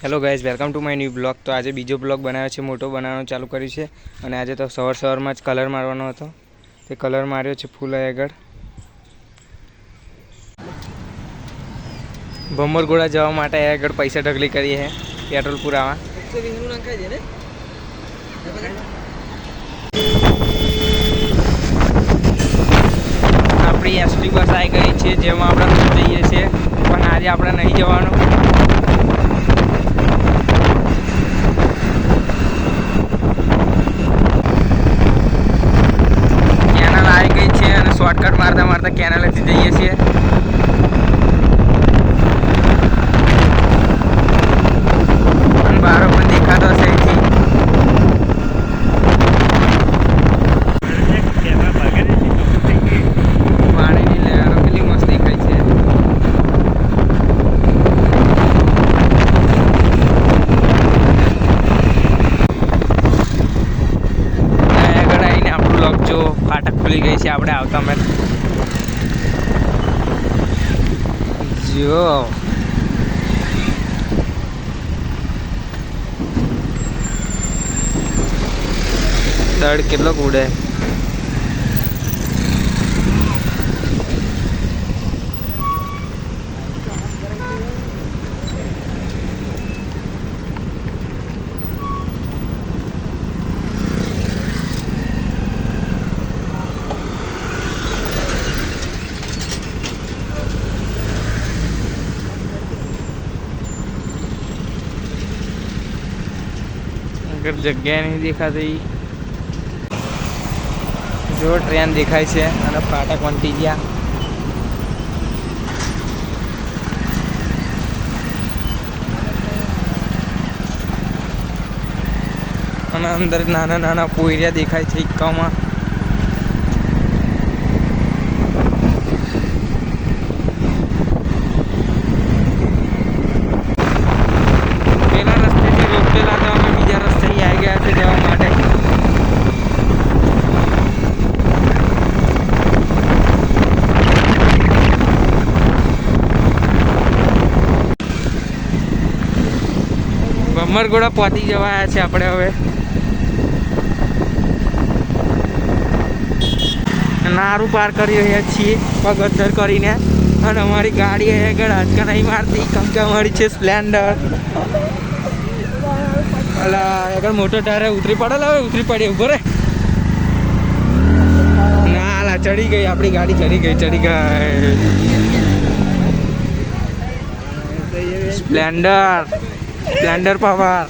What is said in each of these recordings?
Hello guys, welcome to my new blog. તો આજે બીજો બ્લોગ બનાવ્યો છે, મોટો બનાવવાનું ચાલુ કર્યું છે અને આજે તો સવારમાં જ કલર મારવાનો હતો, તે કલર માર્યો છે ફૂલ આગળ। ભમરગોળા જવા માટે આગળ પૈસા ઢગલી કરીએ છે પેટ્રોલ પુરાવા। આપણી એસટી બસ આવી ગઈ છે, જેમાં આપણે જઈએ છીએ, પણ આજે આપણે નહીં જવાનું। શોર્ટકટ મારતા મારતા કેનાલેથી જઈએ છીએ। અને બારો પણ દેખાતો હશે અહીંથી। પાણીની લહેરો કેટલી મસ્ત દેખાય છે। આગળ આવીને આપણું લોક જો ફાટક ખુલી ગઈ છે, આપણે આવતા મેં જો દડ કેટલોક ઉડે। अगर जगह नहीं देखाती जो ट्रेन देखाय છે અને ફાટક વંટી ગયા। અને અંદર નાના નાના પોયરિયા દેખાય છે ઇક્કામાં। ભમરગોળા પહોંચી જવાયા છે આપણે હવે। નારું પાર કરી રહ્યા છીએ પગથર કરીને, અને અમારી ગાડી આગળ હાથકા નહીં મારતી, કેમ કે અમારી છે સ્પ્લેન્ડર। અલા આગળ મોટો ટાયર ઉતરી પડે, હવે ઉતરી પડી, ઉભો રે ના લા ચડી ગઈ આપણી ગાડી, ચડી ગઈ સ્પ્લેન્ડર પાવર।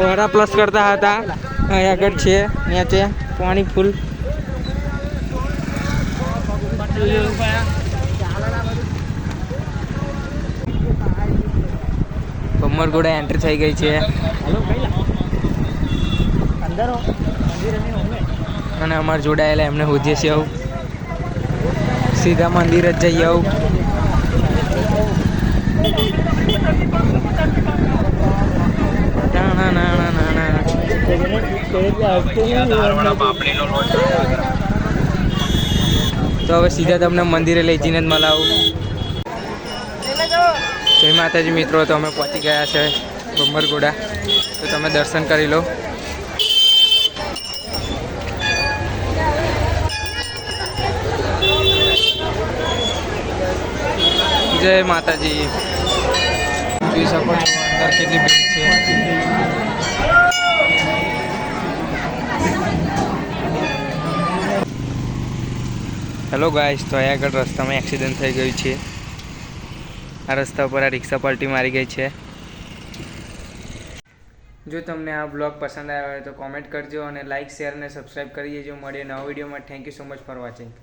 ઓરા પ્લસ કરતા હતા, અહીં આગળ છે નીચે પાણી ફૂલ। ભમરગોળા એન્ટ્રી થઈ ગઈ છે અને અમારે જોડાયેલા એમને હોજીએ છે, આવું સીધા મંદિર જ જઈ આવું। તો હવે સીધા તમને મંદિરે લઈ જઈને જ મળાવું। જય માતાજી મિત્રો, તો અમે પહોંચી ગયા છે ભમરગોળા, તો તમે દર્શન કરી લો। જય માતાજી। જોઈ શકો છો અંદર કેટલી ભીડ છે। હેલો ગાઈસ, તો અહીંયા આગળ રસ્તામાં એક્સિડન્ટ થઈ ગયું છે। આ રસ્તા ઉપર આ રિક્ષા પલટી મારી ગઈ છે। જો તમને આ બ્લોગ પસંદ આવ્યો હોય તો કોમેન્ટ કરજો અને લાઇક, શેર અને સબસ્ક્રાઈબ કરી દેજો। મળીએ નવા વિડીયોમાં। Thank you so much for watching.